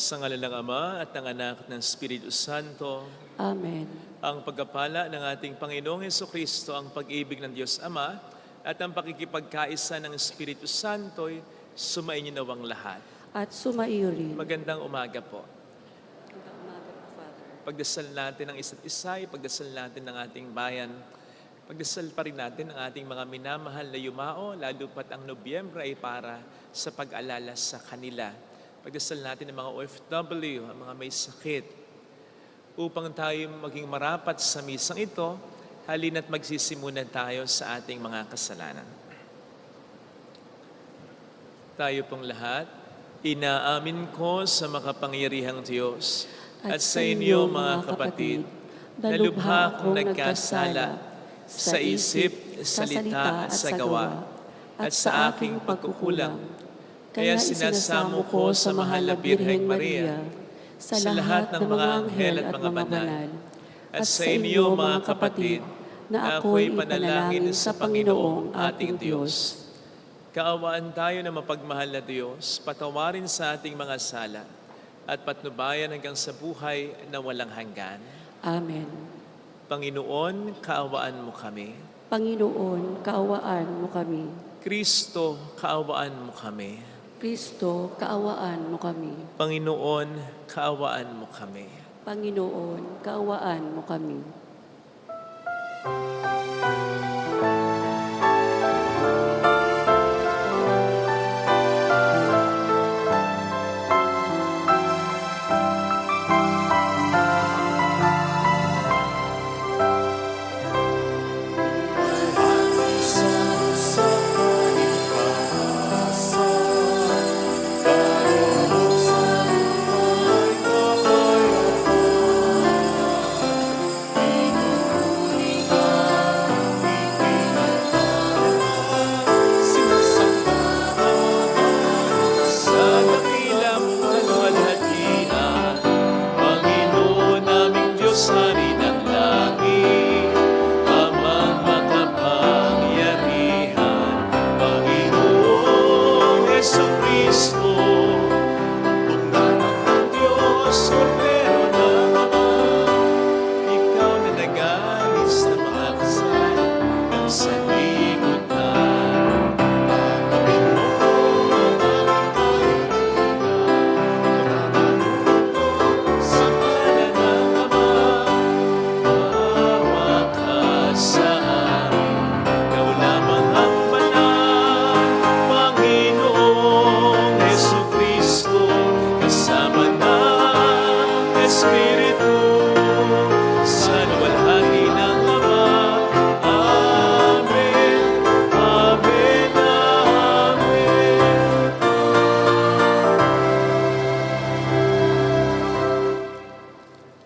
Sa ngalan ng Ama at ng Anak at ng Espiritu Santo, Amen. ang pagkapala ng ating Panginoong Hesukristo, ang pag-ibig ng Diyos Ama, at ang pakikipagkaisa ng Espiritu Santo'y sumainyo nawang lahat. At sumaiyo rin. Magandang umaga po. Pagdasal natin ang isa't isa, pagdasal natin ng ating bayan, pagdasal pa rin natin ang ating mga minamahal na yumao, lalo pat ang Nobyembre ay para sa pag-alala sa kanila. Pagdasal natin ang mga OFW, ang mga may sakit, upang tayo maging marapat sa misang ito, halina't magsisimulan tayo sa ating mga kasalanan. Tayo pong lahat, inaamin ko sa makapangyarihang Diyos at sa inyo mga kapatid, na lubha akong nagkasala sa isip, salita at sa gawa, at sa aking pagkukulang. Kaya sinasamo ko sa mahal na Birheng Maria, sa lahat ng mga anghel at mga banal, at sa inyo mga kapatid, na ako'y panalangin sa Panginoong ating Diyos. Kaawaan tayo na mapagmahal na Diyos, patawarin sa ating mga sala, at patnubayan hanggang sa buhay na walang hanggan. Amen. Panginoon, kaawaan mo kami. Panginoon, kaawaan mo kami. Kristo, kaawaan mo kami. Kristo, kaawaan mo kami. Panginoon, kaawaan mo kami. Panginoon, kaawaan mo kami.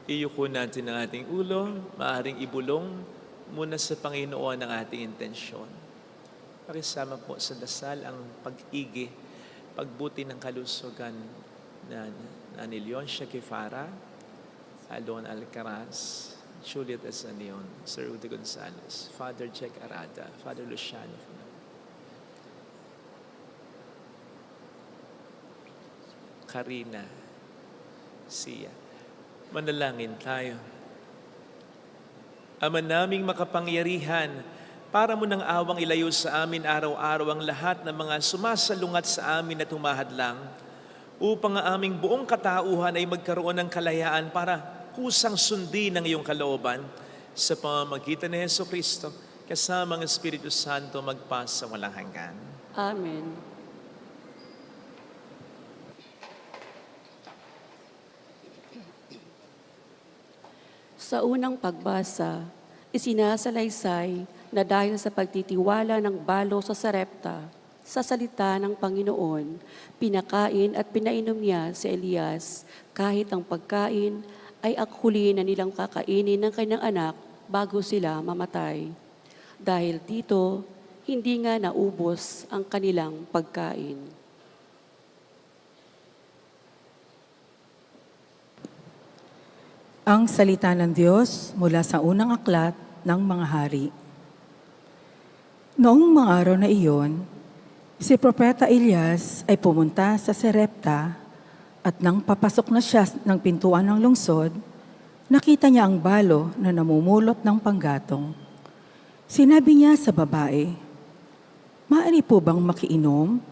Iyuko natin ang ating ulo, maaaring ibulong muna sa Panginoon ang ating intensyon. Pakisama po sa dasal ang pag-igi, pagbuti ng kalusugan ni Leoncia Kifara, Alon Alcaraz, Juliet Esanion, Sir Rudy Gonzales, Father Jack Arada, Father Luciano, Karina, Sia. Manalangin tayo. Ama naming makapangyarihan, para mo ng awang ilayo sa amin araw-araw ang lahat ng mga sumasalungat sa amin at humahadlang, upang ang aming buong katauhan ay magkaroon ng kalayaan para kusang sundin ang iyong kalooban sa pamamagitan ni Hesukristo, kasama ang Espiritu Santo magpasa walang hanggan. Amen. Sa unang pagbasa, isinasalaysay na dahil sa pagtitiwala ng balo sa Sarepta, sa salita ng Panginoon, pinakain at pinainom niya si Elias kahit ang pagkain ay akhuli na nilang kakainin ng kanyang anak bago sila mamatay. Dahil dito, hindi nga naubos ang kanilang pagkain. Ang salita ng Diyos mula sa unang aklat ng mga hari. Noong mga araw na iyon, si Propeta Elias ay pumunta sa Sarepta At nang papasok na siya ng pintuan ng lungsod, nakita niya ang balo na namumulot ng panggatong. Sinabi niya sa babae, "Maaari po bang makiinom?"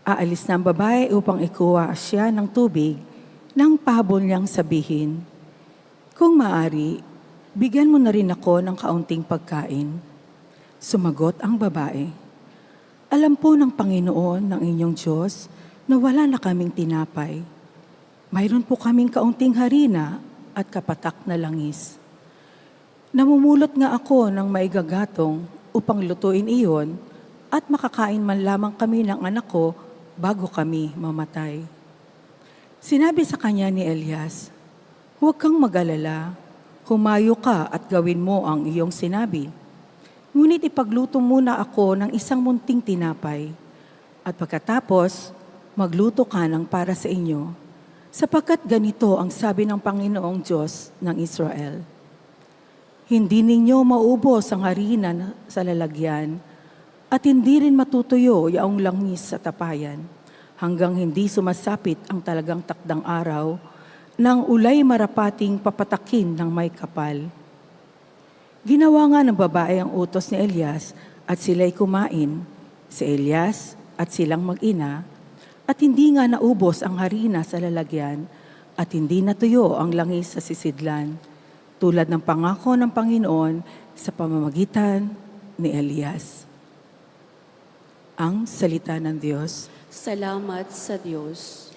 Aalis na ang babae upang ikuha siya ng tubig nang pahabol niyang sabihin, "Kung maaari, bigyan mo na rin ako ng kaunting pagkain." Sumagot ang babae, "Alam po ng Panginoon ng inyong Diyos na wala na kaming tinapay. Mayroon po kaming kaunting harina at kapatak na langis. Namumulot nga ako ng maigagatong upang lutuin iyon at makakain man lamang kami ng anak ko bago kami mamatay." Sinabi sa kanya ni Elias, "Huwag kang mag-alala, humayo ka at gawin mo ang iyong sinabi. Ngunit ipagluto muna ako ng isang munting tinapay at pagkatapos magluto ka ng para sa inyo, sapagkat ganito ang sabi ng Panginoong Diyos ng Israel. Hindi ninyo maubos ang harina sa lalagyan at hindi rin matutuyo yaong langis sa tapayan hanggang hindi sumasapit ang talagang takdang araw nang ulay marapating papatakin ng may kapal." Ginawa nga ng babae ang utos ni Elias at sila'y kumain, si Elias at silang mag-ina, at hindi nga naubos ang harina sa lalagyan at hindi natuyo ang langis sa sisidlan, tulad ng pangako ng Panginoon sa pamamagitan ni Elias. Ang salita ng Diyos. Salamat sa Diyos.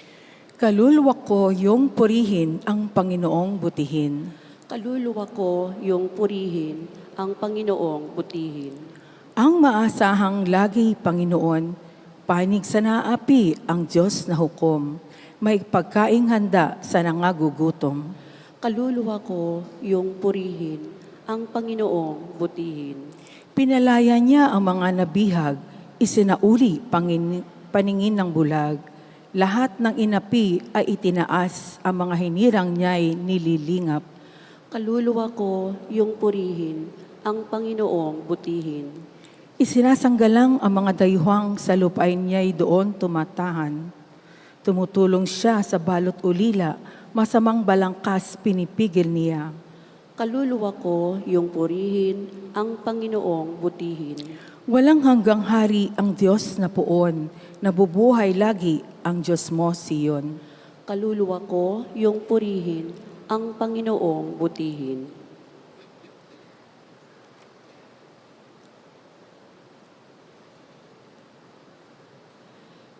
Kaluluwa ko yung purihin ang Panginoong butihin. Kaluluwa ko yung purihin ang Panginoong butihin. Ang maasahang lagi, Panginoon, panig sa naapi ang Diyos na hukom, may pagkaing handa sa nangagugutom. Kaluluwa ko yung purihin ang Panginoong butihin. Pinalaya niya ang mga nabihag, isinauli paningin ng bulag. Lahat ng inapi ay itinaas, ang mga hinirang niya'y nililingap. Kaluluwa ko yung purihin ang Panginoong butihin. Isinasanggalang ang mga dayuhang sa lupain niya'y doon tumatahan. Tumutulong siya sa balot ulila, masamang balangkas pinipigil niya. Kaluluwa ko yung purihin ang Panginoong butihin. Walang hanggang hari ang Diyos na puon, nabubuhay lagi ang Diyos mo, Siyon. Kaluluwa ko yung purihin ang Panginoong butihin.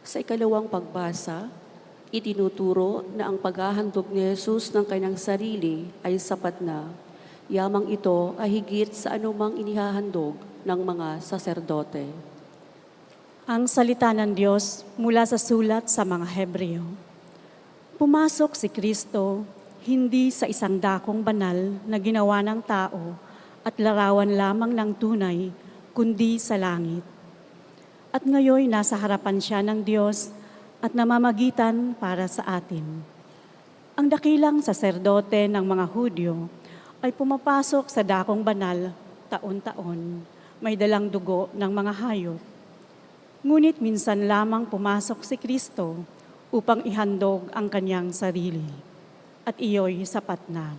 Sa ikalawang pagbasa, itinuturo na ang paghahandog ni Jesus ng kanyang sarili ay sapat na. Yamang ito ay higit sa anumang inihahandog ng mga saserdote. Ang salita ng Diyos mula sa sulat sa mga Hebreo. Pumasok si Kristo hindi sa isang dakong banal na ginawa ng tao at larawan lamang ng tunay, kundi sa langit. At ngayon nasa harapan siya ng Diyos at namamagitan para sa atin. Ang dakilang saserdote ng mga Hudyo ay pumapasok sa dakong banal taon-taon, may dalang dugo ng mga hayop. Ngunit minsan lamang pumasok si Kristo upang ihandog ang kanyang sarili, at iyo'y sapat na.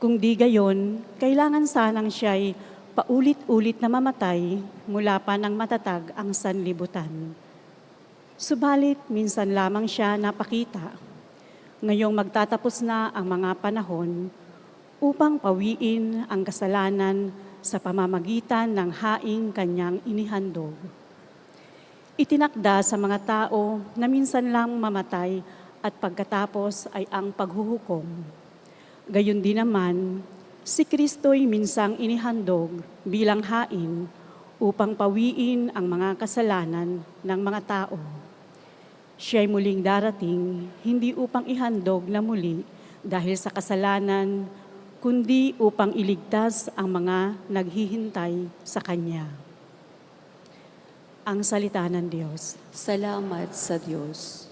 Kung di gayon, kailangan sanang siya'y paulit-ulit na mamatay mula pa nang matatag ang sanlibutan. Subalit, minsan lamang siya napakita. Ngayong magtatapos na ang mga panahon upang pawiin ang kasalanan sa pamamagitan ng haing kanyang inihandog. Itinakda sa mga tao na minsan lang mamatay at pagkatapos ay ang paghuhukom. Gayon din naman, si Kristo'y minsang inihandog bilang hain upang pawiin ang mga kasalanan ng mga tao. Siya'y muling darating, hindi upang ihandog na muli dahil sa kasalanan, kundi upang iligtas ang mga naghihintay sa Kanya. Ang salita ng Diyos. Salamat sa Diyos.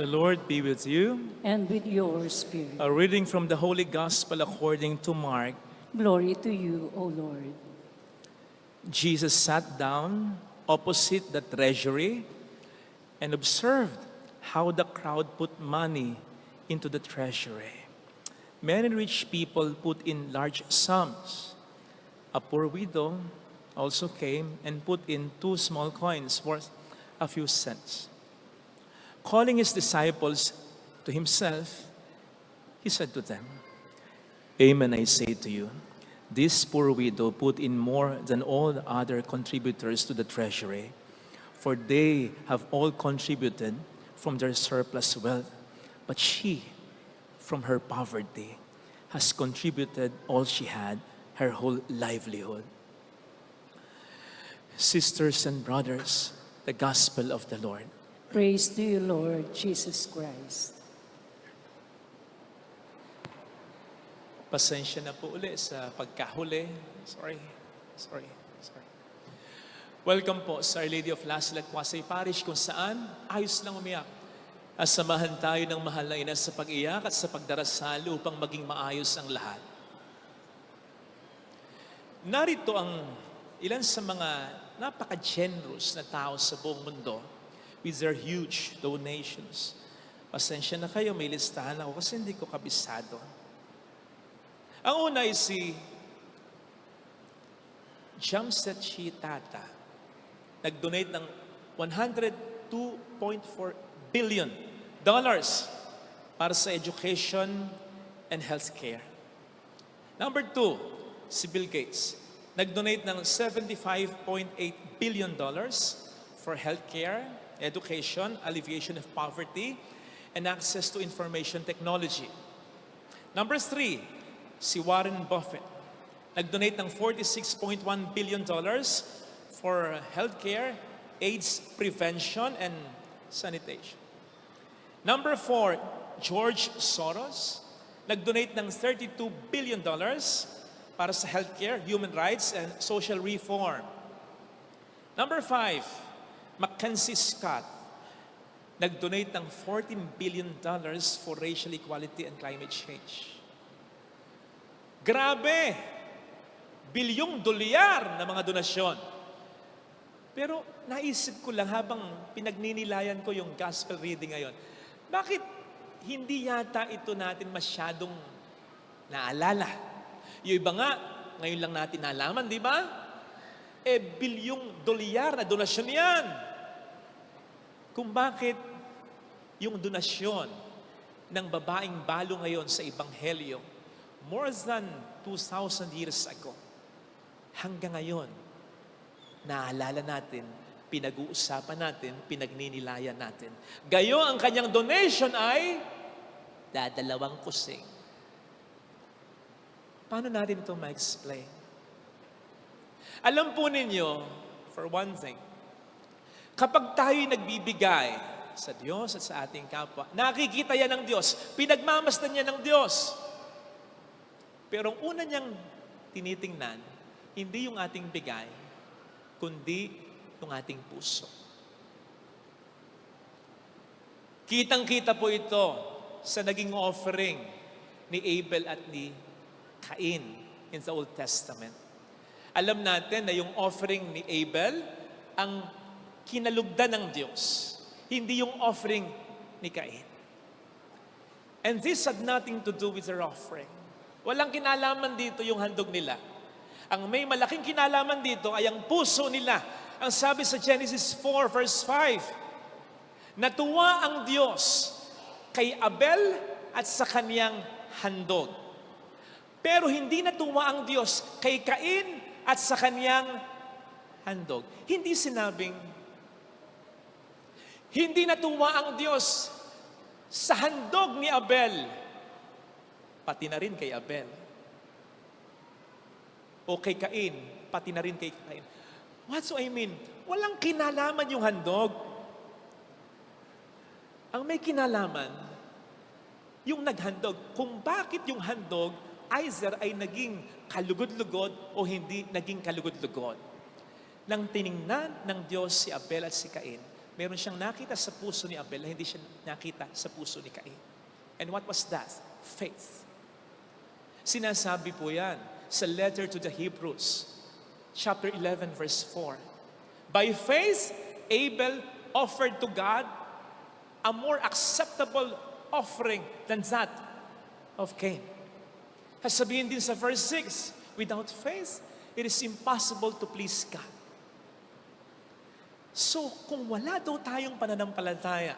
The Lord be with you. and with your spirit. A reading from the Holy Gospel according to Mark. Glory to you, O Lord. Jesus sat down opposite the treasury and observed how the crowd put money into the treasury. Many rich people put in large sums. A poor widow also came and put in 2 small coins worth a few cents. Calling his disciples to himself, he said to them, "Amen, I say to you, this poor widow put in more than all the other contributors to the treasury, for they have all contributed from their surplus wealth, but she, from her poverty, has contributed all she had, her whole livelihood." Sisters and brothers, the Gospel of the Lord. Praise to you, Lord Jesus Christ. Pasensya na po uli sa pagkahuli. Sorry. Welcome po sa Our Lady of Las Lacuasay Parish, kung saan ayos lang umiyak. At samahan tayo ng mahal na ina sa pag-iyak at sa pagdarasal upang maging maayos ang lahat. Narito ang ilan sa mga napaka-generous na tao sa buong mundo with their huge donations. Pasensya na kayo, may listahan ako kasi hindi ko kabisado. Ang una ay si Jamsetchi Tata. Nag-donate ng $102.4 billion para sa education and healthcare. Number 2, si Bill Gates. Nag-donate ng $75.8 billion for healthcare, education, alleviation of poverty, and access to information technology. Number 3, si Warren Buffett. Nag-donate ng $46.1 billion for healthcare, AIDS prevention, and sanitation. Number 4, George Soros. Nag-donate ng $32 billion para sa healthcare, human rights, and social reform. Number 5, Mackenzie Scott. Nag-donate ng $14 billion for racial equality and climate change. Grabe! $1 bilyon na mga donasyon. Pero naisip ko lang habang pinagninilayan ko yung gospel reading ngayon, bakit hindi yata ito natin masyadong naalala? Yung iba nga, ngayon lang natin nalaman, di ba? $1 bilyon na donasyon yan. Kung bakit yung donasyon ng babaeng balo ngayon sa Ebanghelyo, more than 2,000 years ago, hanggang ngayon, naalala natin, pinag-uusapan natin, pinagninilayan natin. Gayo ang kanyang donation ay dadalawang kusing. Paano natin ito ma-explain? Alam po ninyo, for one thing, kapag tayo'y nagbibigay sa Diyos at sa ating kapwa, nakikita yan ng Diyos, pinagmamasdan niya ng Diyos. Pero ang una niyang tinitingnan, hindi yung ating bigay, kundi yung ating puso. Kitang-kita po ito sa naging offering ni Abel at ni Cain in the Old Testament. Alam natin na yung offering ni Abel ang kinalugdan ng Diyos, hindi yung offering ni Cain. And this had nothing to do with their offering. Walang kinalaman dito yung handog nila. Ang may malaking kinalaman dito ay ang puso nila. Ang sabi sa Genesis 4 verse 5, natuwa ang Diyos kay Abel at sa kaniyang handog. Pero hindi natuwa ang Diyos kay Cain at sa kaniyang handog. Hindi sinabing, hindi natuwa ang Diyos sa handog ni Abel, pati na rin kay Abel. O kay Cain, pati na rin kay Cain. What do I mean? Walang kinalaman yung handog. Ang may kinalaman, yung naghandog, kung bakit yung handog either ay naging kalugod-lugod o hindi naging kalugod-lugod. Nang tiningnan ng Diyos si Abel at si Cain, meron siyang nakita sa puso ni Abel na hindi siya nakita sa puso ni Cain. And what was that? Faith. Sinasabi po yan sa letter to the Hebrews, chapter 11, verse 4. By faith, Abel offered to God a more acceptable offering than that of Cain. Sabihin din sa verse 6, without faith, it is impossible to please God. So, kung wala daw tayong pananampalataya,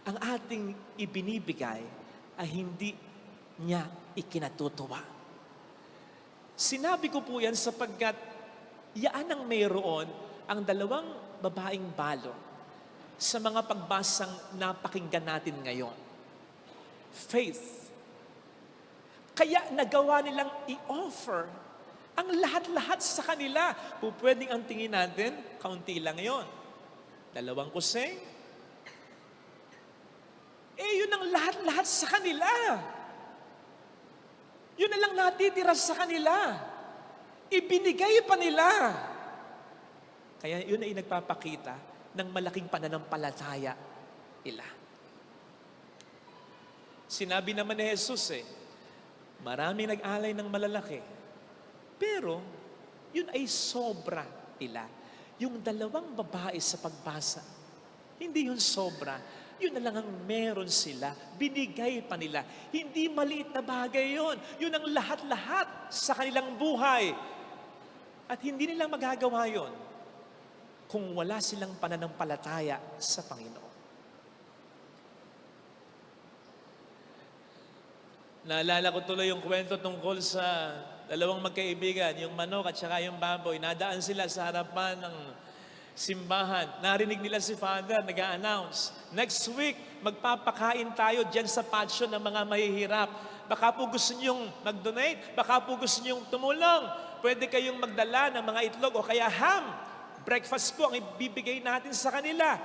ang ating ibinibigay ay hindi niya ikinatutuwa. Sinabi ko po yan sapagkat yaan ang mayroon ang dalawang babaeng balo sa mga pagbasang napakinggan natin ngayon. Faith. Kaya nagawa nilang i-offer ang lahat-lahat sa kanila. Pwedeng ang tingin natin, kaunti lang yon. 2 kusing. Yun ang lahat-lahat sa kanila. Yun na lang natitira sa kanila. Ibinigay pa nila. Kaya yun ay nagpapakita ng malaking pananampalataya nila. Sinabi naman ni Jesus maraming nag-alay ng malalaki. Pero, yun ay sobra nila. Yung 2 babae sa pagbasa, hindi yun sobra. Yun na lang ang meron sila. Binigay pa nila. Hindi maliit na bagay yun. Yun ang lahat-lahat sa kanilang buhay. At hindi nila magagawa yun kung wala silang pananampalataya sa Panginoon. Naalala ko tuloy yung kwento tungkol sa 2 magkaibigan, yung manok at saka yung baboy. Nadaan sila sa harapan ng simbahan. Narinig nila si Father, nag-a-announce, next week, magpapakain tayo dyan sa patio ng mga mahihirap. Baka po gusto niyong mag-donate, baka po gusto niyong tumulong. Pwede kayong magdala ng mga itlog o kaya ham. Breakfast po ang ibibigay natin sa kanila.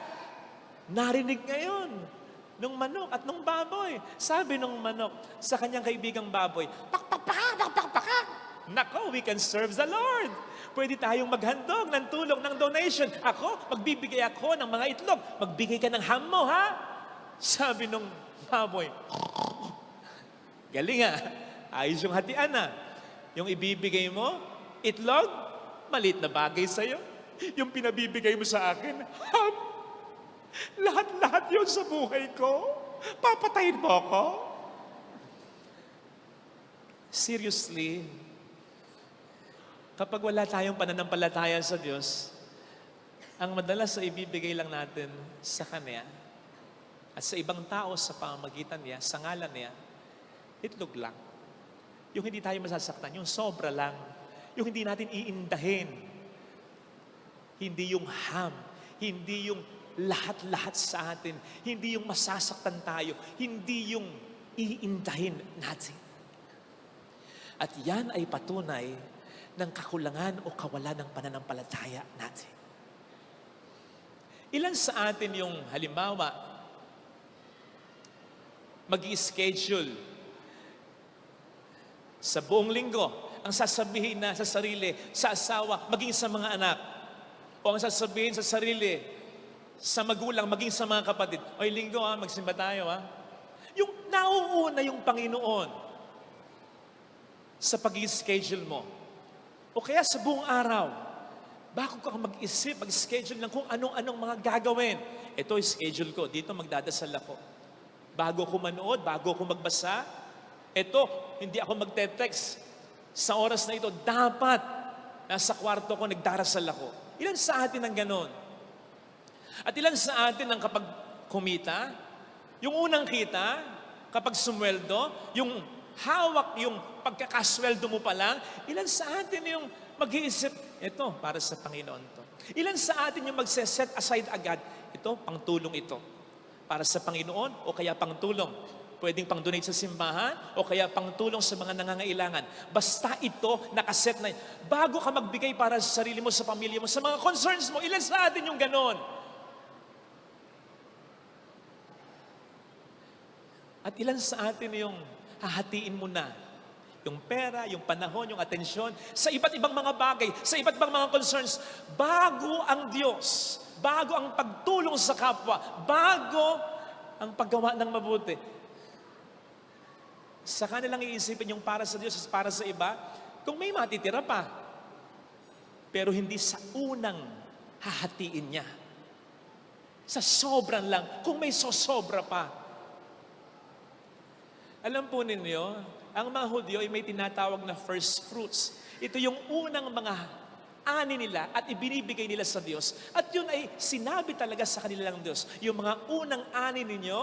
Narinig ngayon nung manok at nung baboy. Sabi nung manok sa kanyang kaibigang baboy, pakpakpakak, pakpakpakak. Nako, we can serve the Lord. Pwede tayong maghandog ng tulong, ng donation. Magbibigay ako ng mga itlog. Magbigay ka ng ham mo, ha? Sabi nung baboy, galing ha, ayos yung hatian na. Yung ibibigay mo, itlog, maliit na bagay sa'yo. Yung pinabibigay mo sa akin, ham. Lahat-lahat yun sa buhay ko. Papatayin mo ako? Seriously, kapag wala tayong pananampalataya sa Diyos, ang madalas sa ibibigay lang natin sa Kanya at sa ibang tao sa pamamagitan niya, sa ngalan niya, itlog lang. Yung hindi tayo masasaktan, yung sobra lang. Yung hindi natin iindahin. Hindi yung ham. Hindi yung lahat-lahat sa atin. Hindi yung masasaktan tayo. Hindi yung iindahin natin. At yan ay patunay ng kakulangan o kawalan ng pananampalataya natin. Ilan sa atin yung halimbawa, mag-i-schedule sa buong linggo, ang sasabihin na sa sarili, sa asawa, maging sa mga anak, o ang sasabihin sa sarili, sa magulang, maging sa mga kapatid, oy linggo magsimba tayo Yung nauuna yung Panginoon sa pag-i-schedule mo. O kaya sa buong araw, bago ka mag-isip, mag-schedule ng kung anong-anong mga gagawin. Ito, schedule ko. Dito magdadasal ako. Bago ko manood, bago ko magbasa, ito, hindi ako magte-text. Sa oras na ito, dapat nasa kwarto ko, nagdarasal ako. Ilan sa atin ang ganon? At ilan sa atin ang kapag kumita, yung unang kita, kapag sumweldo, yung hawak yung pagkakasweldo mo pa lang, ilan sa atin yung mag-iisip, ito, para sa Panginoon to. Ilan sa atin yung magse-set aside agad, ito, pangtulong ito. Para sa Panginoon o kaya pangtulong. Pwedeng pang-donate sa simbahan o kaya pangtulong sa mga nangangailangan. Basta ito, nakaset na. Bago ka magbigay para sa sarili mo, sa pamilya mo, sa mga concerns mo, ilan sa atin yung ganon? At ilan sa atin yung hahatiin mo na yung pera, yung panahon, yung atensyon sa iba't ibang mga bagay, sa iba't ibang mga concerns, bago ang Diyos bago ang pagtulong sa kapwa, bago ang paggawa ng mabuti. Sa kanilang iisipin yung para sa Diyos at para sa iba, kung may matitira pa. Pero hindi sa unang hahatiin niya. Sa sobrang lang, kung may sosobra pa. Alam po ninyo, ang mga Hudyo ay may tinatawag na first fruits. Ito yung unang mga ani nila at ibinibigay nila sa Diyos. At yun ay sinabi talaga sa kanilang Diyos. Yung mga unang ani ninyo,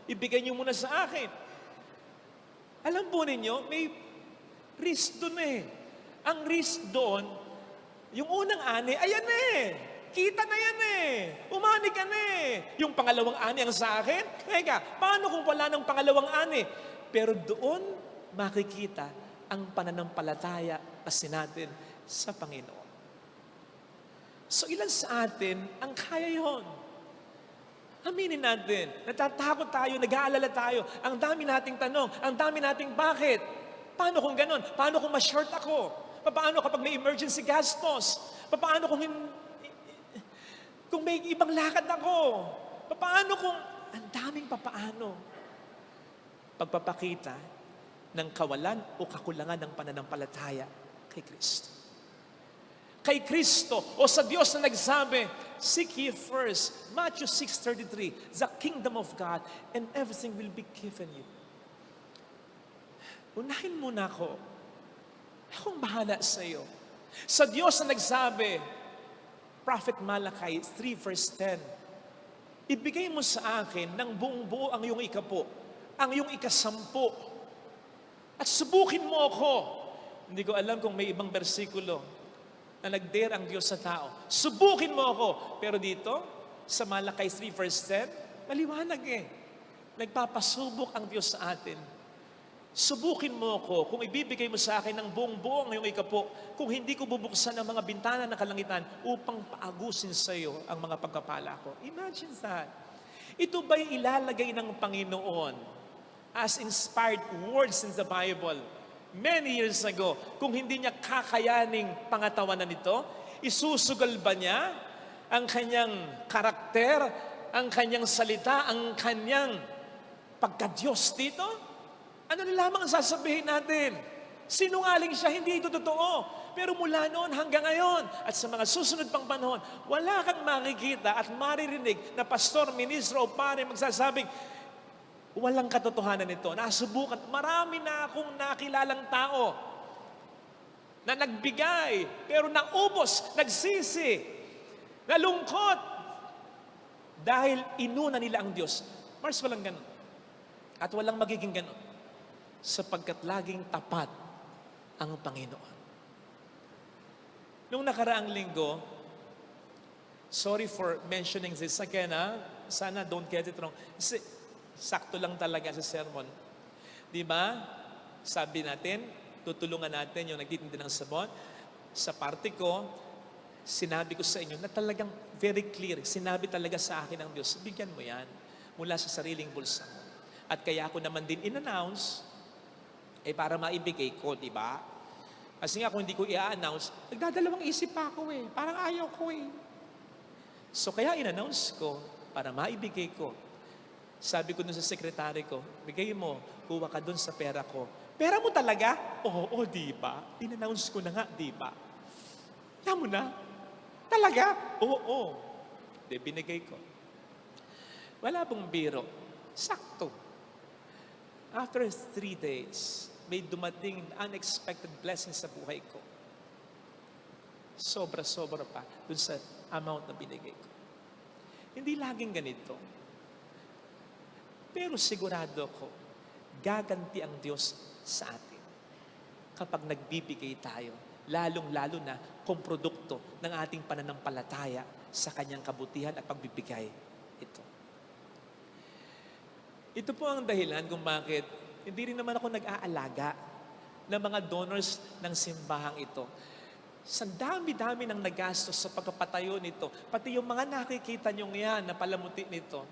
ibigay niyo muna sa akin. Alam po ninyo, may risk doon eh. Ang risk doon, yung unang ani, ayan eh. Kita na yan eh. Umani ka na eh. Yung pangalawang ani ang sa akin? Teka, paano kung wala ng pangalawang ani? Pero doon makikita ang pananampalataya kasi natin sa Panginoon. So ilan sa atin ang kaya yon? Aminin natin, natatakot tayo, nag-aalala tayo, ang dami nating tanong, ang dami nating bakit? Paano kung ganon? Paano kung ma-short ako? Paano kapag may emergency gastos? Paano kung may ibang lakad ako? Paano kung ang daming papaano? Pagpapakita ng kawalan o kakulangan ng pananampalataya kay Kristo. Kay Kristo o sa Diyos na nagsabi, seek ye first, Matthew 6:33, the kingdom of God and everything will be given you. Unahin muna ako. Akong bahala sa iyo. Sa Diyos na nagsabi, Prophet Malachi 3:10, ibigay mo sa akin ng buong buo ang iyong ikapo, ang iyong ikasampu, at subukin mo ako. Hindi ko alam kung may ibang bersikulo na nag-dare ang Diyos sa tao. Subukin mo ako. Pero dito, sa Malachi 3:10, maliwanag eh. Nagpapasubok ang Diyos sa atin. Subukin mo ako kung ibibigay mo sa akin ng buong buo ang iyong ikapo, kung hindi ko bubuksan ang mga bintana ng kalangitan upang paagusin sa iyo ang mga pagpapala ko. Imagine that. Ito ba'y ilalagay ng Panginoon as inspired words in the Bible many years ago? Kung hindi niya kakayaning pangatawanan ito, isusugal ba niya ang kanyang karakter, ang kanyang salita, ang kanyang pagka-Diyos dito? Ano na lamang ang sasabihin natin? Sinungaling siya, hindi ito totoo. Pero mula noon hanggang ngayon at sa mga susunod pang panahon, wala kang makikita at maririnig na pastor, ministro o pare magsasabing, walang katotohanan nito. Nasubukan. Marami na akong nakilalang tao na nagbigay, pero naubos, nagsisi, nalungkot. Dahil inuna nila ang Diyos. Mars, walang ganun. At walang magiging ganun. Sapagkat laging tapat ang Panginoon. Nung nakaraang linggo, sorry for mentioning this again, sana don't get it wrong. Kasi sakto lang talaga sa sermon. Di ba? Sabi natin, tutulungan natin yung nagtitinda ng sabon. Sa parte ko, sinabi ko sa inyo na talagang very clear. Sinabi talaga sa akin ng Diyos, bigyan mo yan mula sa sariling bulsa mo. At kaya ako naman din in-announce, para maibigay ko, di ba? Kasi nga kung hindi ko i-announce, nagdadalawang isip pa ako eh. Parang ayaw ko eh. So kaya in-announce ko para maibigay ko. Sabi ko dun sa sekretary ko, bigay mo, kuha ka dun sa pera ko. Pera mo talaga? Oo, di ba? In-announce ko na nga, di ba? Alam mo na? Talaga? Oo. Di, binigay ko. Wala pong biro. Sakto. After 3 days, may dumating unexpected blessing sa buhay ko. Sobra-sobra pa dun sa amount na binigay ko. Hindi laging ganito. Pero sigurado ako, gaganti ang Diyos sa atin kapag nagbibigay tayo, lalong-lalo na kung produkto ng ating pananampalataya sa kanyang kabutihan at pagbibigay ito. Ito po ang dahilan kung bakit hindi rin naman ako nag-aalaga ng mga donors ng simbahang ito. Sa dami-dami ng nagastos sa pagpapatayo nito, pati yung mga nakikita nyo yan na palamuti nito,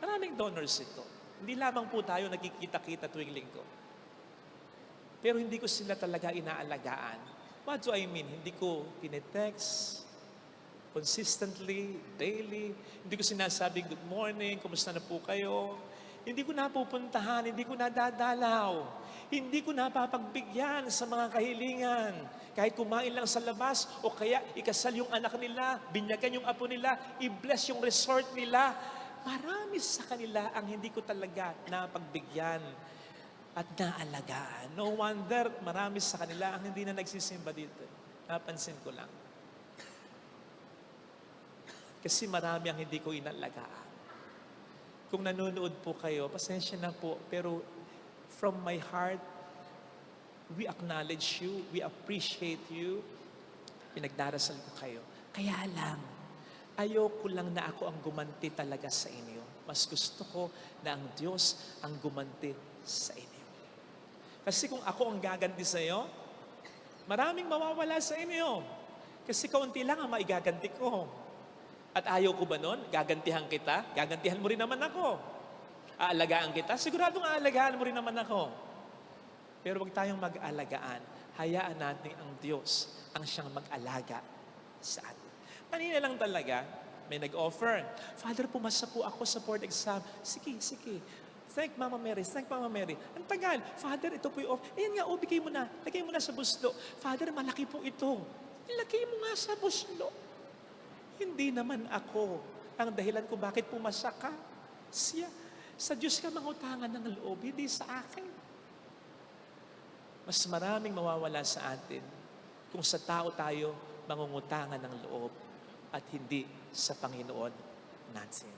maraming donors ito. Hindi lamang po tayo nagkikita-kita tuwing linggo. Pero hindi ko sila talaga inaalagaan. What do I mean? Hindi ko tinetext, Consistently, daily. Hindi ko sinasabing, good morning, kumusta na po kayo? Hindi ko napupuntahan, hindi ko nadadalaw. Hindi ko napapagbigyan sa mga kahilingan. Kahit kumain lang sa labas o kaya ikasal yung anak nila, binyagan yung apo nila, i-bless yung resort nila. Marami sa kanila ang hindi ko talaga napagbigyan at naalagaan. No wonder marami sa kanila ang hindi na nagsisimba dito. Napansin ko lang. Kasi marami ang hindi ko inalagaan. Kung nanonood po kayo, pasensya na po, pero from my heart, we acknowledge you, we appreciate you, pinagdarasal ko kayo. Kaya lang, ayoko lang na ako ang gumanti talaga sa inyo. Mas gusto ko na ang Diyos ang gumanti sa inyo. Kasi kung ako ang gaganti sa iyo, maraming mawawala sa inyo. Kasi kaunti lang ang maigaganti ko. At ayaw ko ba nun? Gagantihan kita? Gagantihan mo rin naman ako. Aalagaan kita? Siguradong aalagaan mo rin naman ako. Pero huwag tayong mag-alagaan. Hayaan natin ang Diyos ang siyang mag-alaga sa atin. Kanina lang talaga, may nag-offer. Father, pumasa po ako sa board exam. Sige, sige. Thank Mama Mary, thank Mama Mary. Ang tagal. Father, ito po yung offer. Ayan nga, bigay mo na. Lagay mo na sa buslo. Father, malaki po ito. Ilagay mo nga sa buslo. Hindi naman ako ang dahilan kung bakit pumasa ka. Siya. Sa Diyos ka mangutangan ng loob, hindi sa akin. Mas maraming mawawala sa atin kung sa tao tayo mangungutangan ng loob at hindi sa Panginoon natin.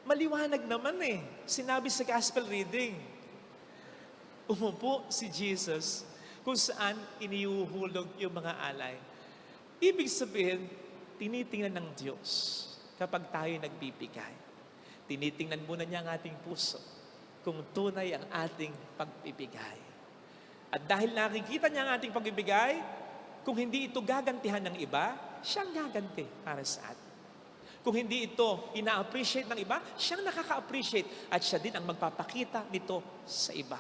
Maliwanag naman Sinabi sa gospel reading, umupo si Jesus kung saan iniuhulog yung mga alay. Ibig sabihin, tinitingnan ng Diyos kapag tayo nagbibigay. Tinitingnan muna niya ang ating puso kung tunay ang ating pagbibigay. At dahil nakikita niya ang ating pagbibigay, kung hindi ito gagantihan ng iba, siyang gaganti para sa atin. Kung hindi ito ina-appreciate ng iba, siyang nakaka-appreciate at siya din ang magpapakita nito sa iba.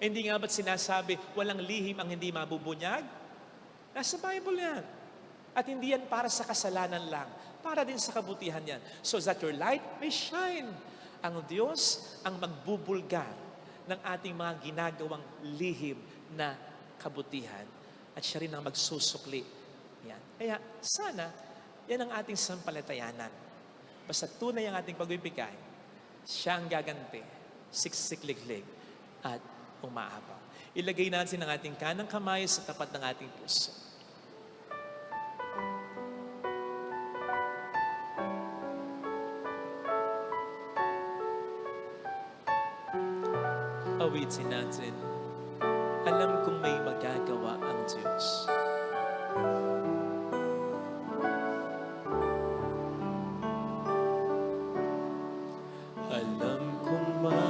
Hindi nga ba't sinasabi, walang lihim ang hindi mabubunyag? Nasa Bible yan. At hindi yan para sa kasalanan lang, para din sa kabutihan yan. So that your light may shine. Ang Diyos ang magbubulgar ng ating mga ginagawang lihim na kabutihan. At siya rin ang magsusukli. Yan. Kaya sana, yan ang ating sampalatayanan. Basta tunay ang ating pagbibigay, siya ang gaganti, siksikliglig, at umaapaw. Ilagay natin ang ating kanang kamay sa tapat ng ating puso. Awitin natin, alam kong may magagawa ang Diyos. Alam kong may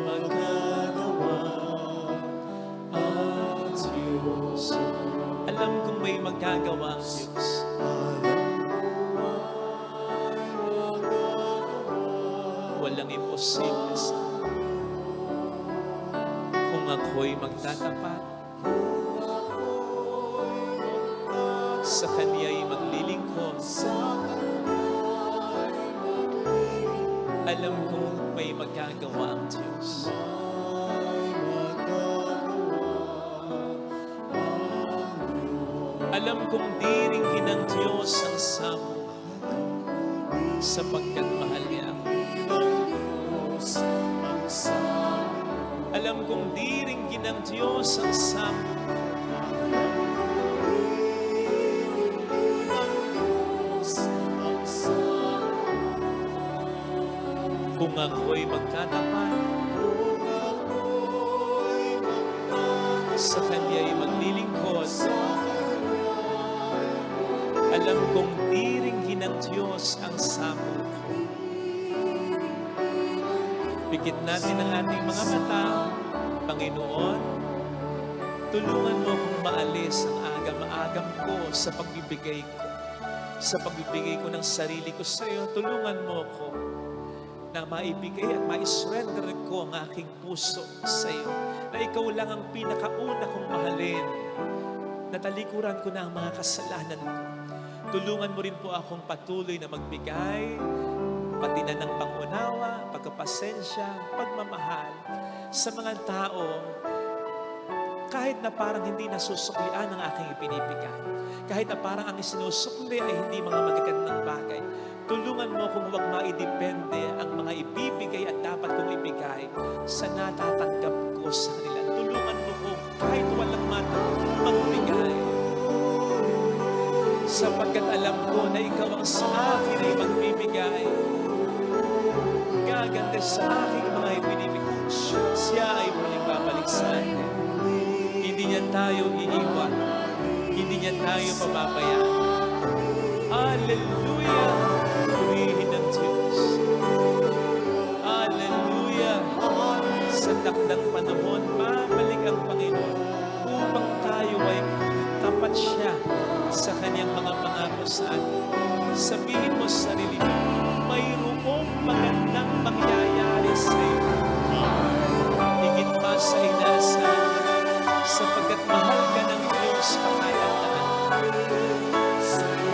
magagawa ang Diyos. Alam kong may magagawa ang Diyos. Walang imposible sa kung ako'y magtatapat, sa Kanya'y maglilingkod. Alam kong may magagawa ang Diyos. Alam kong diringgin ng Diyos ang samo sapagkat mahal niya ako. Alam kong diringgin ng Diyos ang samo. Kung ako'y magtatapat, sa Kanya'y maglilingkod, alam kong diringgin ng Diyos ang samo. Pikit natin ang ating mga mata. Panginoon, tulungan mo akong maalis ang agam-agam ko sa pagbibigay ko. Sa pagbibigay ko ng sarili ko sa iyo, tulungan mo ako na maibigay at ma-surrender ko ang aking puso sa iyo. Na ikaw lang ang pinakauna kong mahalin. Natalikuran ko na ang mga kasalanan ko. Tulungan mo rin po akong patuloy na magbigay, pati na ng pangunawa, pagkapasensya, pagmamahal sa mga tao kahit na parang hindi nasusuklian ang aking ipinibigay. Kahit na parang ang isinusukli ay hindi mga magagandang bagay. Tulungan mo kung huwag maidepende ang mga ibibigay at dapat kong ibigay sa natatanggap ko sa kanila. Tulungan mo kung kahit walang mata, magbigay. Sapagkat alam ko na ikaw ang sa akin ay magbibigay. Gaganda sa aking mga ibinibigay. Siya ay muling babalik sa atin. Hindi niya tayo iiwan. Hindi niya tayo pababayaan. Hallelujah! Purihin ng Diyos. Hallelujah! Sa takdang panahon, babalik ang Panginoon upang tayo ay tapat siya sa kanyang mga pangako sa atin. Sabihin mo sa sarili mo, mayroong magandang mangyayari sa iyo. Higit pa sa inaasahan, sapagkat mahal ka ng Diyos pangayandaan.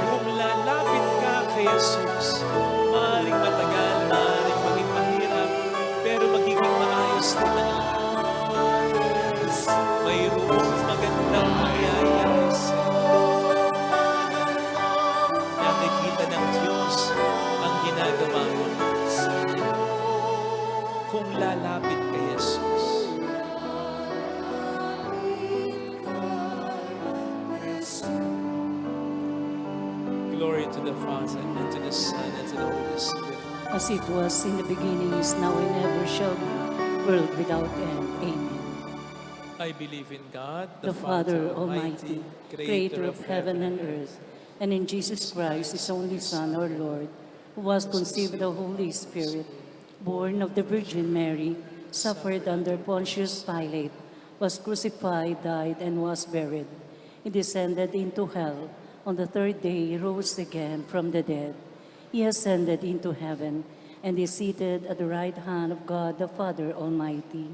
Kung lalapit ka kay Jesus, maaaring matagal, maaaring maging mahirap, pero magiging maayos din ang lahat. Mayroong magandang mangyayari sa iyo. Nakikita ng Diyos ang ginagawa mo. Kung lalapit kay Jesus. Glory to the Father, and to the Son, and to the Holy Spirit. As it was in the beginning, is now, and ever shall be, world without end. Amen. I believe in God, The Father Almighty, creator of heaven and earth, and in Jesus Christ, his only Son, our Lord, who was conceived of the Holy Spirit, born of the Virgin Mary, suffered under Pontius Pilate, was crucified, died, and was buried. He descended into hell. On the third day, he rose again from the dead. He ascended into heaven, and is seated at the right hand of God the Father Almighty.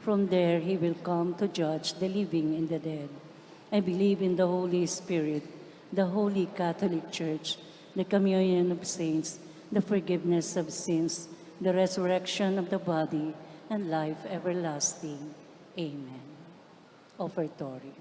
From there he will come to judge the living and the dead. I believe in the Holy Spirit, the Holy Catholic Church, the communion of saints, the forgiveness of sins, the resurrection of the body, and life everlasting. Amen. Offertory.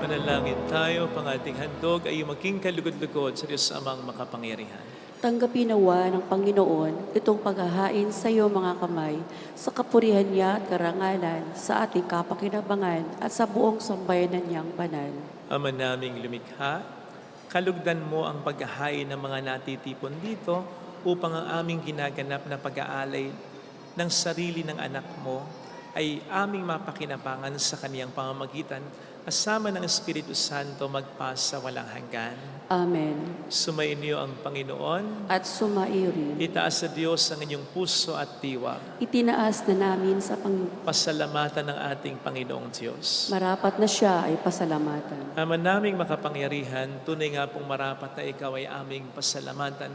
Manalangin tayo, pang ating handog ay maging kalugod-lugod sa Diyos Amang makapangyarihan. Tanggapin nawa ng Panginoon itong paghahain sa iyo mga kamay sa kapurihan niya at karangalan sa ating kapakinabangan at sa buong sambayanan niyang banal. Ama naming lumikha, kalugdan mo ang paghahain ng mga natitipon dito upang ang aming ginaganap na pag-aalay ng sarili ng anak mo ay aming mapakinabangan sa kaniyang pamamagitan kasama ng Espiritu Santo magpasa walang hanggan. Amen. Sumainyo ang Panginoon. At sumaiyo rin. Itaas sa Diyos ang inyong puso at diwa. Itinaas na namin sa Pasalamatan ng ating Panginoong Diyos. marapat na siya ay pasalamatan. Ama naming makapangyarihan, tunay nga pong marapat na ikaw ay aming pasalamatan.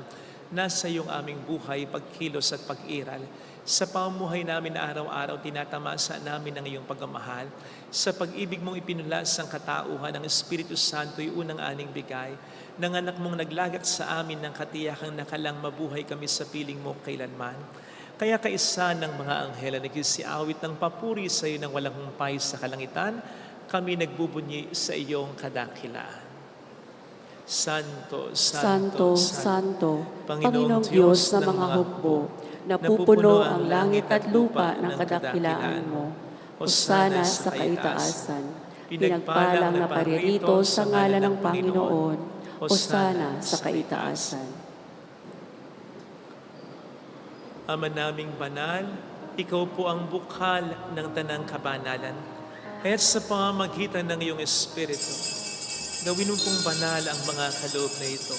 Nasa iyong aming buhay, pagkilos at pag-iral. Sa pamumuhay namin na araw-araw, tinatamasa namin ang iyong pagmamahal. Sa pag-ibig mong ipinulas ang katauhan ng Espiritu Santo'y unang aning bigay. Ng anak mong naglagat sa amin ng katiyakang nakalang mabuhay kami sa piling mo kailanman. Kaya kaisa ng mga anghel na nagsisiawit ng papuri sa iyo ng walang humpay sa kalangitan, kami nagbubunyi sa iyong kadakilaan. Santo, Santo, Santo, Panginoong Diyos na mga hukbo, napupuno ang langit at lupa ng kadakilaan mo. Hosana sa kaitaasan. Pinagpalang na paririto sa ngalan ng Panginoon. Hosana sa kaitaasan. Ama naming banal, ikaw po ang bukal ng tanang kabanalan. Kaya't sa pamamagitan ng iyong Espiritu, gawin mo pong banal ang mga kaloob na ito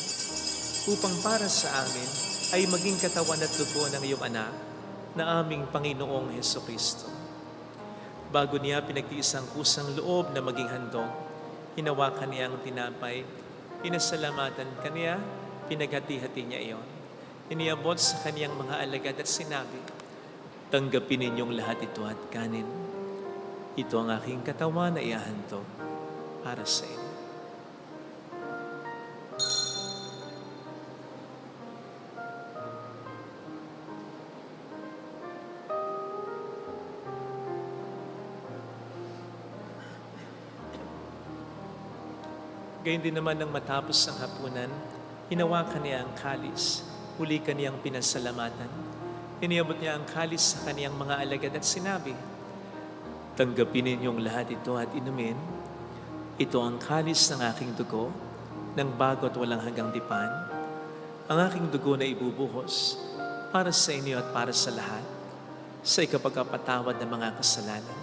upang para sa amin ay maging katawan at dugo ng iyong anak na aming Panginoong Hesukristo. Bago niya pinagtiis ang kusang loob na maging handog, hinawakan niya ang tinapay, pinasalamatan kaniya, pinaghati-hati niya iyon. Iniabot sa kaniyang mga alagad at sinabi, tanggapin ninyong lahat ito at kanin. Ito ang aking katawan na ihahandog para sa inyo. Gayun din naman nang matapos ang hapunan, hinawakan niya ang kalis, huli kaniyang pinasalamatan. Iniabot niya ang kalis sa kaniyang mga alagad at sinabi, tanggapin ninyong lahat ito at inumin. Ito ang kalis ng aking dugo, ng bago at walang hanggang dipan. Ang aking dugo na ibubuhos para sa inyo at para sa lahat, sa ikapagpapatawad ng mga kasalanan.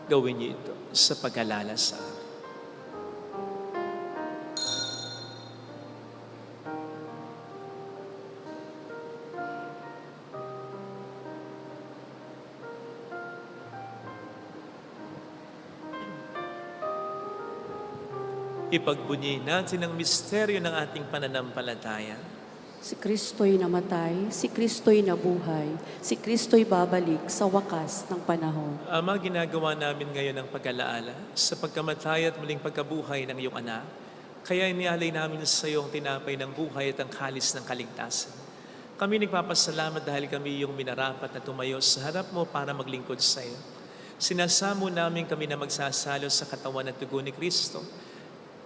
Gawin niyo ito sa pag-alala sa akin. Ipagbunyi natin ang misteryo ng ating pananampalataya. Si Kristo'y namatay, si Kristo'y nabuhay, si Kristo'y babalik sa wakas ng panahon. Ama, ginagawa namin ngayon ang pag-alaala sa pagkamatay at muling pagkabuhay ng iyong anak. Kaya inialay namin sa iyo ang tinapay ng buhay at ang kalis ng kaligtasan. Kami nagpapasalamat dahil kami iyong minarapat na tumayo sa harap mo para maglingkod sa iyo. Sinasamo namin kami na magsasalo sa katawan at dugo ni Kristo.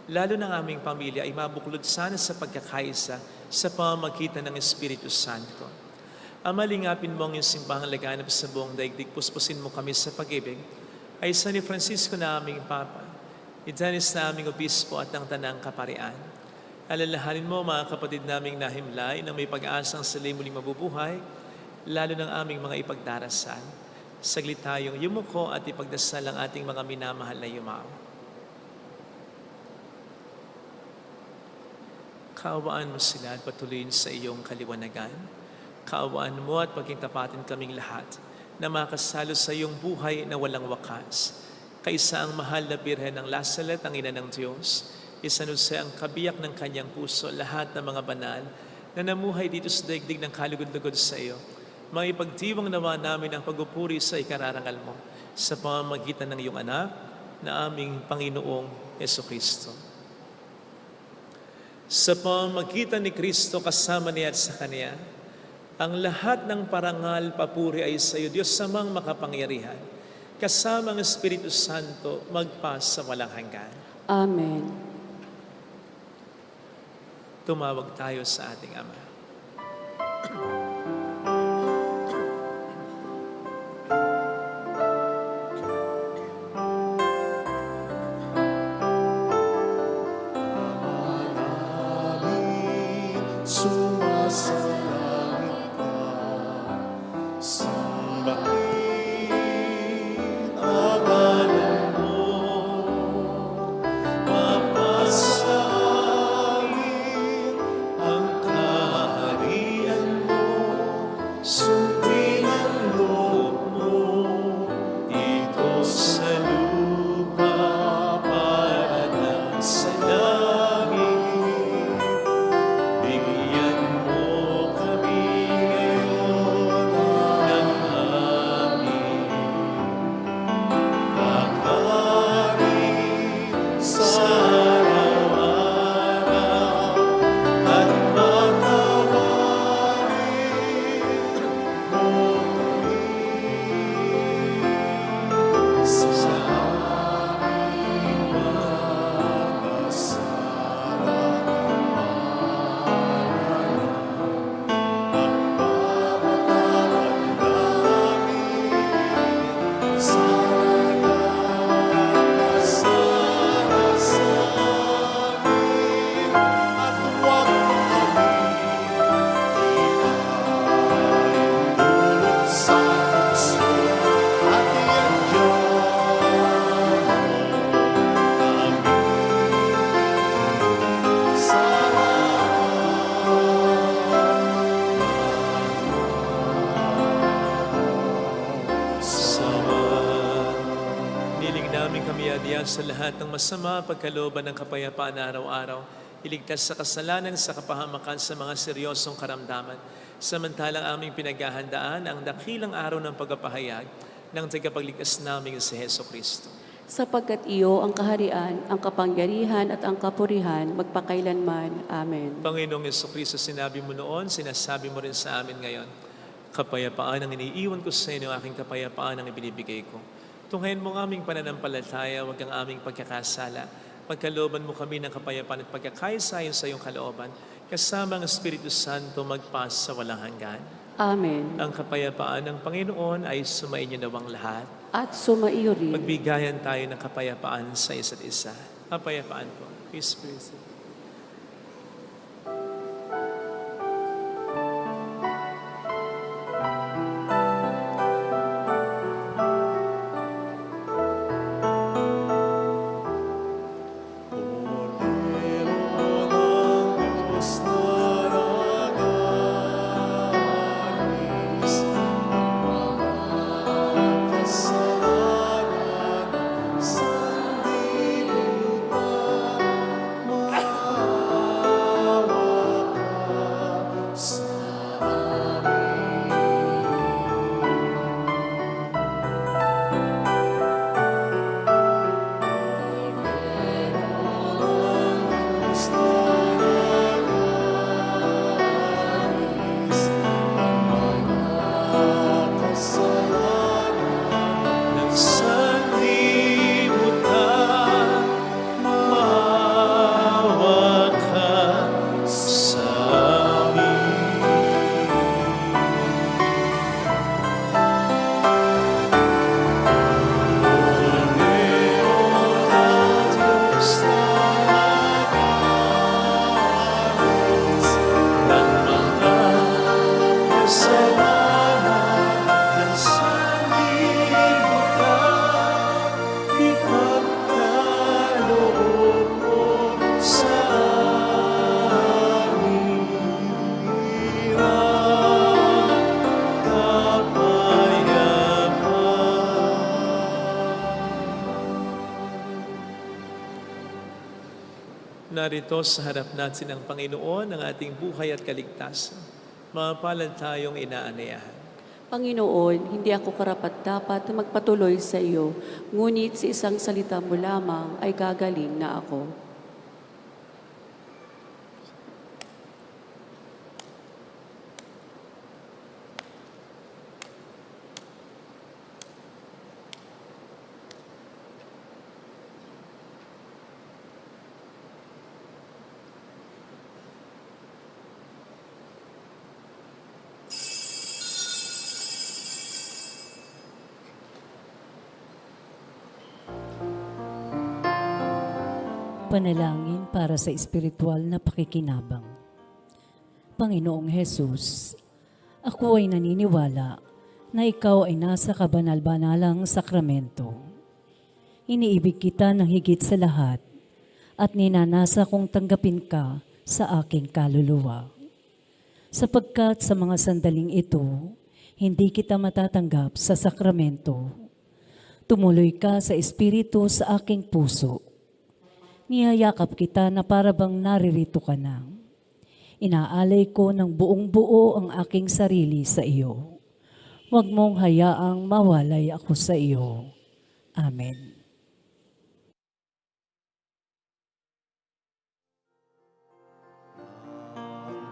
Lalo ng aming pamilya ay mabuklod sana sa pagkakaisa sa pamamagitan ng Espiritu Santo. Ama, lingapin mo ang iyong simbahang laganap sa buong daigdig. Puspusin mo kami sa pag-ibig. Ay San Francisco na aming Papa, ni Dennis na aming Obispo at ng Tanang Kaparian. Alalahanin mo mga kapatid naming nahimlay na may pag-asang sila muling mabubuhay, lalo ng aming mga ipagdarasal. Saglit tayong yumuko at ipagdasal ang ating mga minamahal na yumao. Kaawaan mo sila at patuloyin sa iyong kaliwanagan. Kaawaan mo at pagkitapatin kaming lahat na makasalo sa iyong buhay na walang wakas. Kaisa ang mahal na Birhen ng Lasalet, ang Ina ng Diyos, Isanuse ang kabiyak ng kanyang puso, lahat ng mga banal na namuhay dito sa daigdig ng kalugod-lugod sa iyo. Maipagdiwang nawa namin ang pagpupuri sa ikararangal mo sa pamamagitan ng iyong anak na aming Panginoong Hesukristo. Sa pamamagitan ni Kristo kasama niya at sa Kanya, ang lahat ng parangal, papuri ay sa iyo, Diyos samang makapangyarihan, kasama ang Espiritu Santo, magpas sa walang hanggan. Amen. Tumawag tayo sa ating Ama. Sumasalangit ka, sambahin ang ngalan mo, mapasahin ang kaharian mo, sundin ang loob mo, dito sa lupa para sa langit. Bigyan mo kami ngayon ng aming kakanin sa araw-araw at patawarin mo kami sa aming mga sala. Niling namin kami adya sa lahat ng masama, pagkalooban ng kapayapaan na araw-araw, iligtas sa kasalanan, sa kapahamakan, sa mga seryosong karamdaman. Samantalang aming pinaghahandaan ang dakilang araw ng pagpapahayag ng tagapagligtas namin si Heso Kristo. Sapagkat iyo ang kaharian, ang kapangyarihan at ang kapurihan magpakailanman. Amen. Panginoong Heso Kristo, sinabi mo noon, sinasabi mo rin sa amin ngayon, kapayapaan ang iniiwan ko sa inyo, aking kapayapaan ang ibinibigay ko. Tunghayin mo ang aming pananampalataya, huwag ang aming pagkakasala. Pagkalooban mo kami ng kapayapaan at pagkakaisa sa iyong kalooban, kasama ang Espiritu Santo magpas sa walang hanggan. Amen. Ang kapayapaan ng Panginoon ay sumainyo nawang lahat. At sumaiyo rin. Magbigayan tayo ng kapayapaan sa isa't isa. Kapayapaan po. Peace be with you. Narito sa harap natin ang Panginoon, ang ating buhay at kaligtasan. Mapalad tayong inaanayahan. Panginoon, hindi ako karapat-dapat na magpatuloy sa iyo, ngunit sa isang salita mo lamang ay gagaling na ako. Panalangin para sa espiritual na pakikinabang. Panginoong Hesus, ako ay naniniwala na ikaw ay nasa kabanal-banalang sakramento. Iniibig kita ng higit sa lahat at ninanasa kong tanggapin ka sa aking kaluluwa. Sapagkat sa mga sandaling ito, hindi kita matatanggap sa sakramento. Tumuloy ka sa espiritu sa aking puso. Niyayakap kita na para bang naririto ka na. Inaalay ko ng buong buo ang aking sarili sa iyo. Huwag mong hayaang mawalay ako sa iyo. Amen.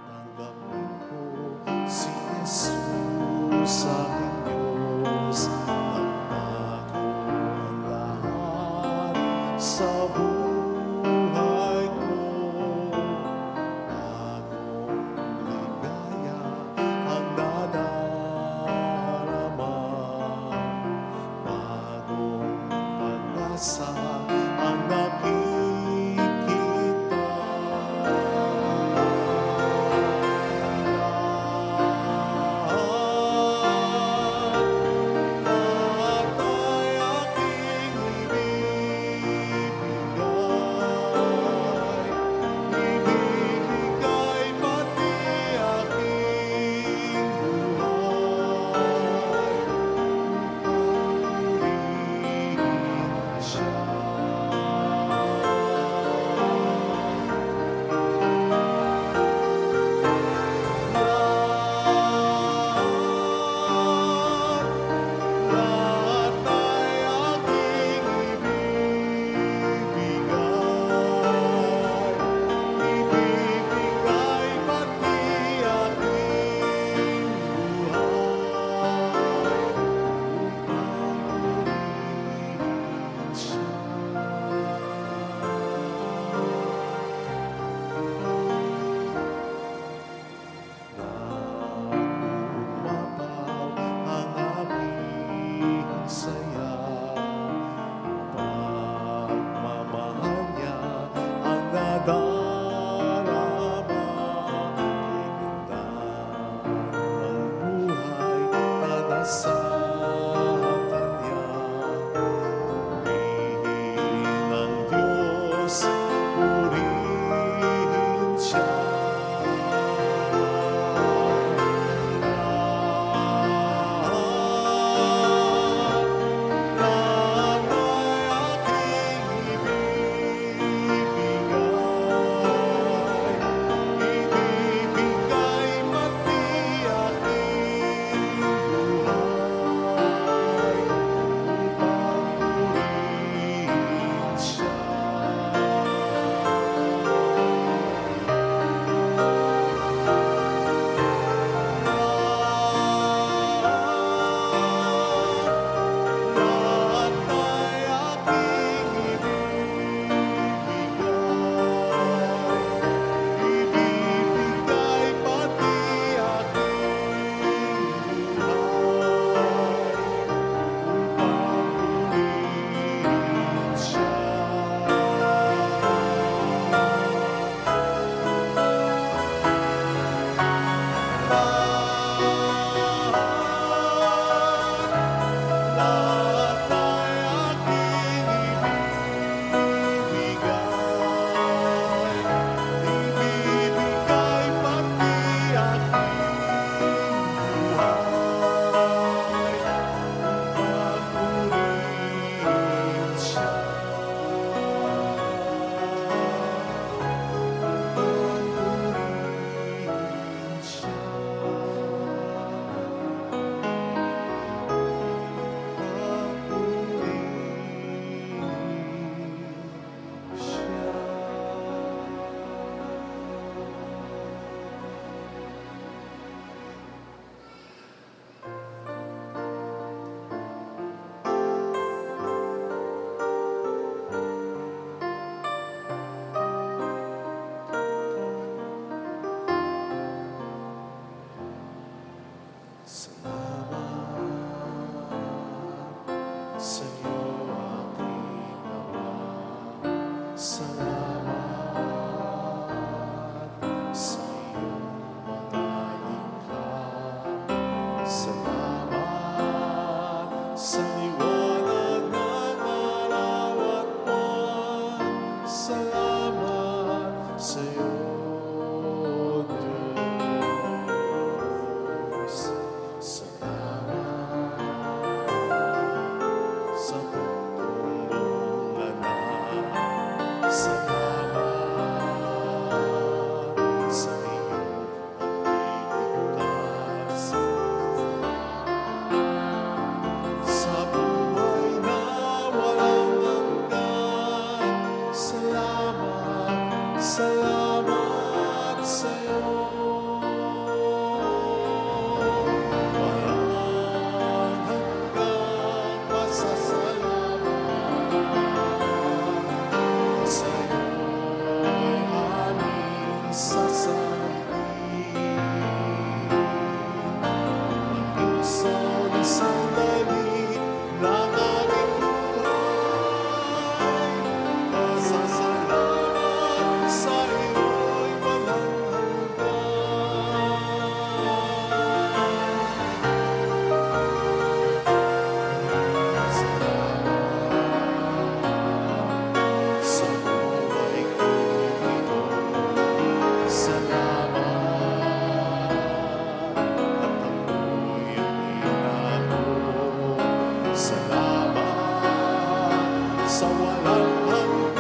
Tanggapin ko si Jesus aming Diyos. Nagbago ang lahat sa buhay ko. Bagong ligaya ang nadarama. Bagong pag-asa ang ibibigay pati aking buhay. Purihin siya. sa walang hanggang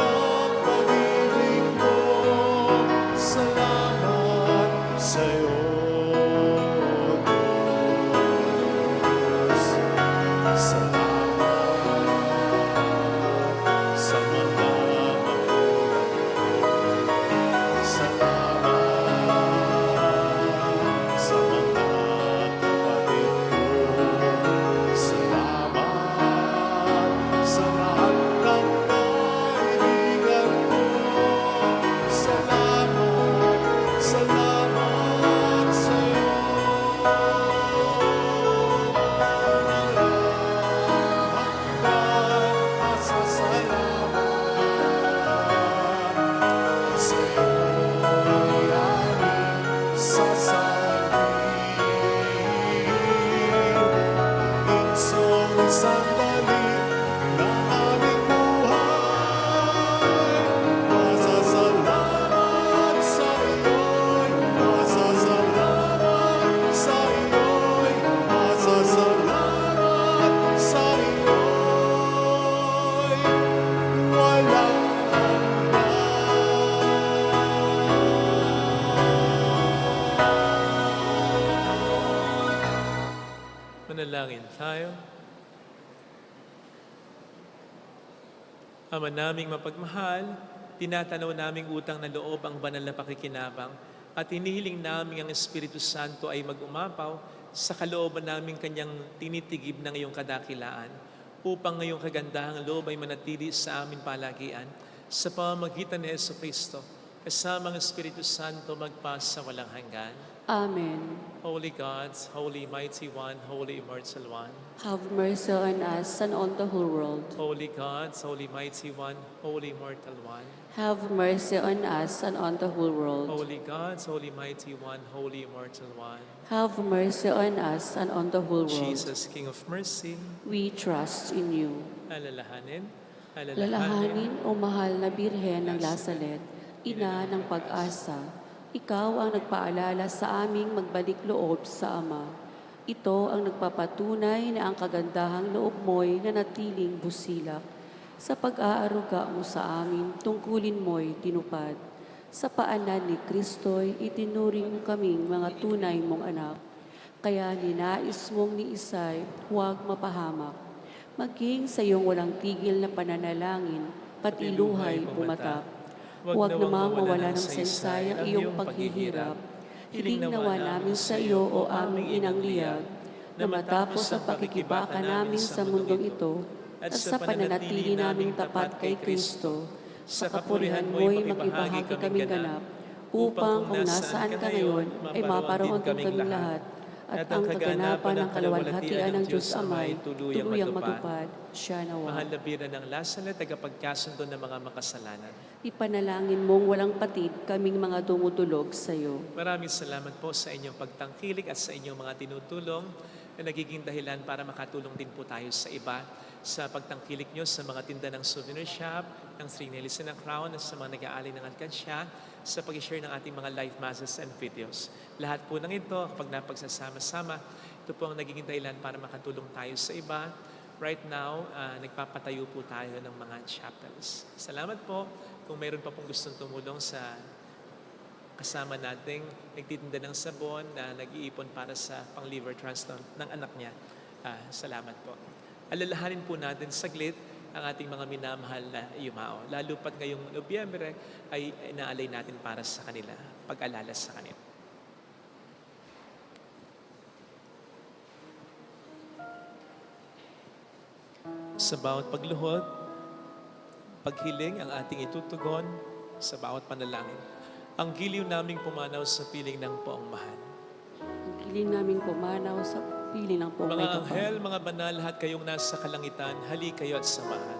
pag-ibig mo. Salamat sa'yo, Diyos. Salamat sa mga magulang. Salamat sa mga kapatid ko. Salamat sa lahat ng kaibigan ko. Salamat, salamat sa'yo. Hanggang masasalamat sa'yo'y aming sasabihin. Isang sandali ng aming buhay, masasalamat sa'yo'y, masasalamat sa'yo'y, masasalamat sa'yo'y walang Manalangin tayo. Ama naming mapagmahal, tinatanaw naming utang na loob ang banal na pakikinabang at hinihiling namin ang Espiritu Santo ay mag-umapaw sa kalooban naming kanyang tinitigib ng iyong kadakilaan upang ngayong kagandahang loob ay manatili sa amin palagian sa pamamagitan ni Jesucristo kasama ang Espiritu Santo magpa sa walang hanggan. Amen. Holy God, Holy Mighty One, Holy Immortal One, Have mercy on us and on the whole world. Holy God, Holy Mighty One, Holy Immortal One, Have mercy on us and on the whole world. Holy God, Holy Mighty One, Holy Immortal One, Have mercy on us and on the whole world. Jesus, King of Mercy, We trust in you. alalahanin, Lalahanin, o mahal na Birhen ng Lazaret, ina ng pag-asa, ikaw ang nagpaalala sa aming magbalik loob sa Ama. Ito ang nagpapatunay na ang kagandahang loob mo'y nanatiling busilak. Sa pag-aaruga mo sa amin, tungkulin mo'y tinupad. Sa paanan ni Kristo'y itinuring mo kaming mga tunay mong anak. Kaya ninais mong ni Isay, huwag mapahamak. Maging sa iyong walang tigil na pananalangin, pati luhay pumatak. Huwag namang mawala ng saysay ang iyong paghihirap. Hiling nawa namin sa iyo, o aming inang liyag, na matapos ang pakikibaka namin sa mundong ito, at sa pananatili naming tapat kay Kristo, sa kapurihan mo'y makibahagi kaming ganap, upang kung nasaan ka ngayon, ay maparoon kaming lahat, at ang kaganapan ng kaluwalhatian ng Diyos Amay, tuluyang matupad, siya nawa. mahal na Birhen ng Lazaret, tagapagkasundo ng mga makasalanan. Ipanalangin mong walang patid kaming mga dumudulog sa iyo. Maraming salamat po sa inyong pagtangkilik at sa inyong mga tinutulong na nagiging dahilan para makatulong din po tayo sa iba sa pagtangkilik nyo sa mga tinda ng souvenir shop, ng Three Nails and a Crown, at sa mga nag-aalay ng alkansya, sa pag-share ng ating mga live masses and videos. Lahat po ng ito, kapag napagsasama-sama, ito po ang nagiging dahilan para makatulong tayo sa iba. Right now, nagpapatayo po tayo ng mga chapels. Salamat po. Kung mayroon pa pong gustong tumulong sa kasama nating nagtitinda ng sabon na nag-iipon para sa pang-liver transplant ng anak niya. Salamat po. Alalahanin po natin saglit ang ating mga minamahal na yumao. Lalo pat ngayong Nobyembre ay inaalay natin para sa kanila, pag-alala sa kanila. Sa bawat pagluhod, paghiling ang ating itutugon sa bawat panalangin. Ang giliw naming pumanaw sa piling ng poong mahal. Ang giling naming pumanaw sa piling ng poong may Mga kapal. anghel, mga banal, lahat kayong nasa kalangitan, hali kayo at samahan.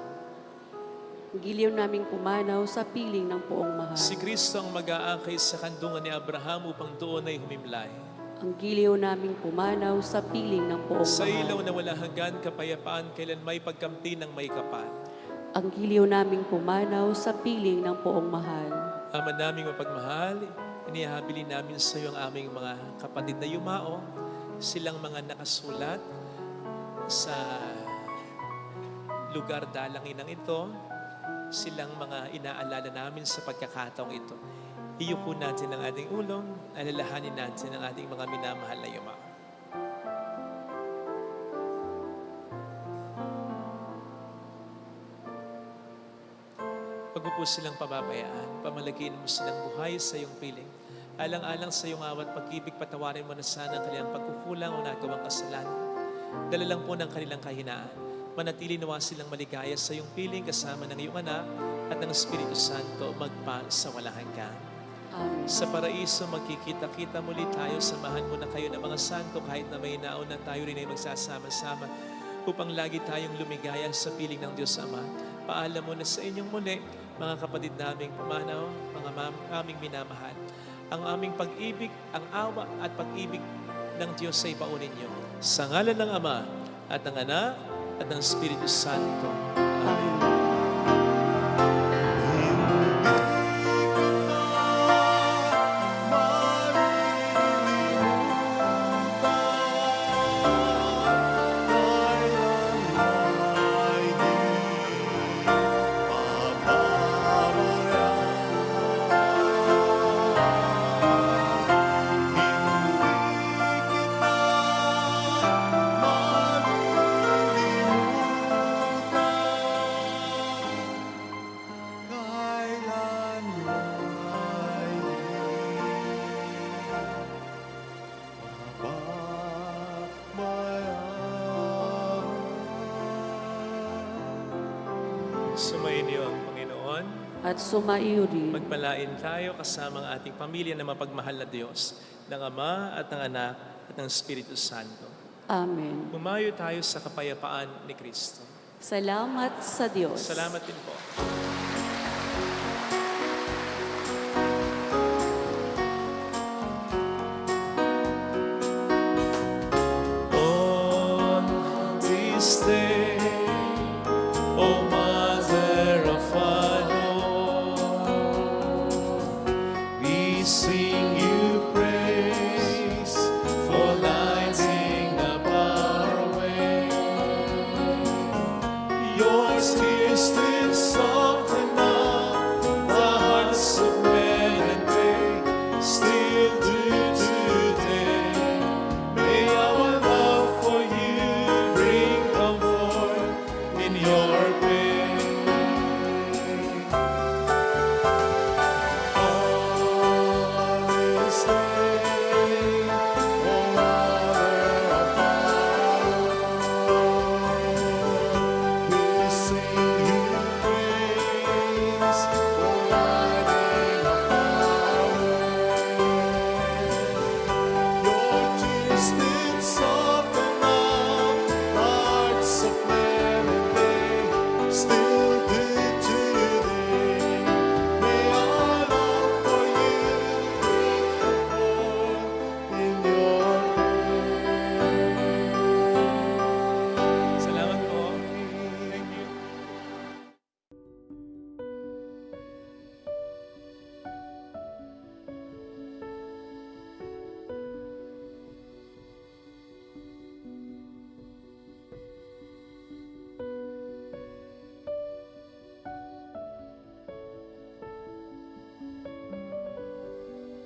Ang giliw naming pumanaw sa piling ng poong mahal. Si Kristo ang mag-aakay sa kandungan ni Abraham upang doon ay humimlay. Ang giliw naming pumanaw sa piling ng poong Sa mahal. ilaw na wala hanggan kapayapaan, kailan may pagkamti ng may kapal. Ang giliw naming pumanaw sa piling ng poong mahal. Ama naming mapagmahal, inihahabili namin sa iyo ang aming mga kapatid na yumao, silang mga nakasulat sa lugar dalanginang ito, silang mga inaalala namin sa pagkakataong ito. Iyuko natin ang ating ulong, alalahanin natin ang ating mga minamahal na yumao. Pag mo po silang pababayaan, pamalagin mo silang buhay sa iyong piling. Alang-alang sa iyong awat pag-ibig, patawarin mo na sana ang kanilang pagkukulang o nagawang kasalanan. Dala lang po ng kanilang kahinaan. Manatili nawa silang maligaya sa iyong piling kasama ng iyong anak at ng Espiritu Santo magpa sa walang hanggan. Amen. Sa paraiso, magkikita-kita muli tayo. Samahan mo na kayo ng mga santo kahit na may naon na tayo rin ay magsasama-sama upang lagi tayong lumigaya sa piling ng Diyos Ama. Paalam mo na sa inyong muli, mga kapatid naming pumanaw, mga aming minamahal. Ang aming pag-ibig, ang awa at pag-ibig ng Diyos ay baunin niyo. Sa ngalan ng Ama at ng Anak at ng Espiritu Santo. Amen. Sumayin niyo ang Panginoon. At sumaiyo rin. Magpalain tayo kasama ang ating pamilya na mapagmahal na Diyos, ng Ama at ng Anak at ng Espiritu Santo. Amen. Humayo tayo sa kapayapaan ni Kristo. Salamat sa Diyos. Salamat din po.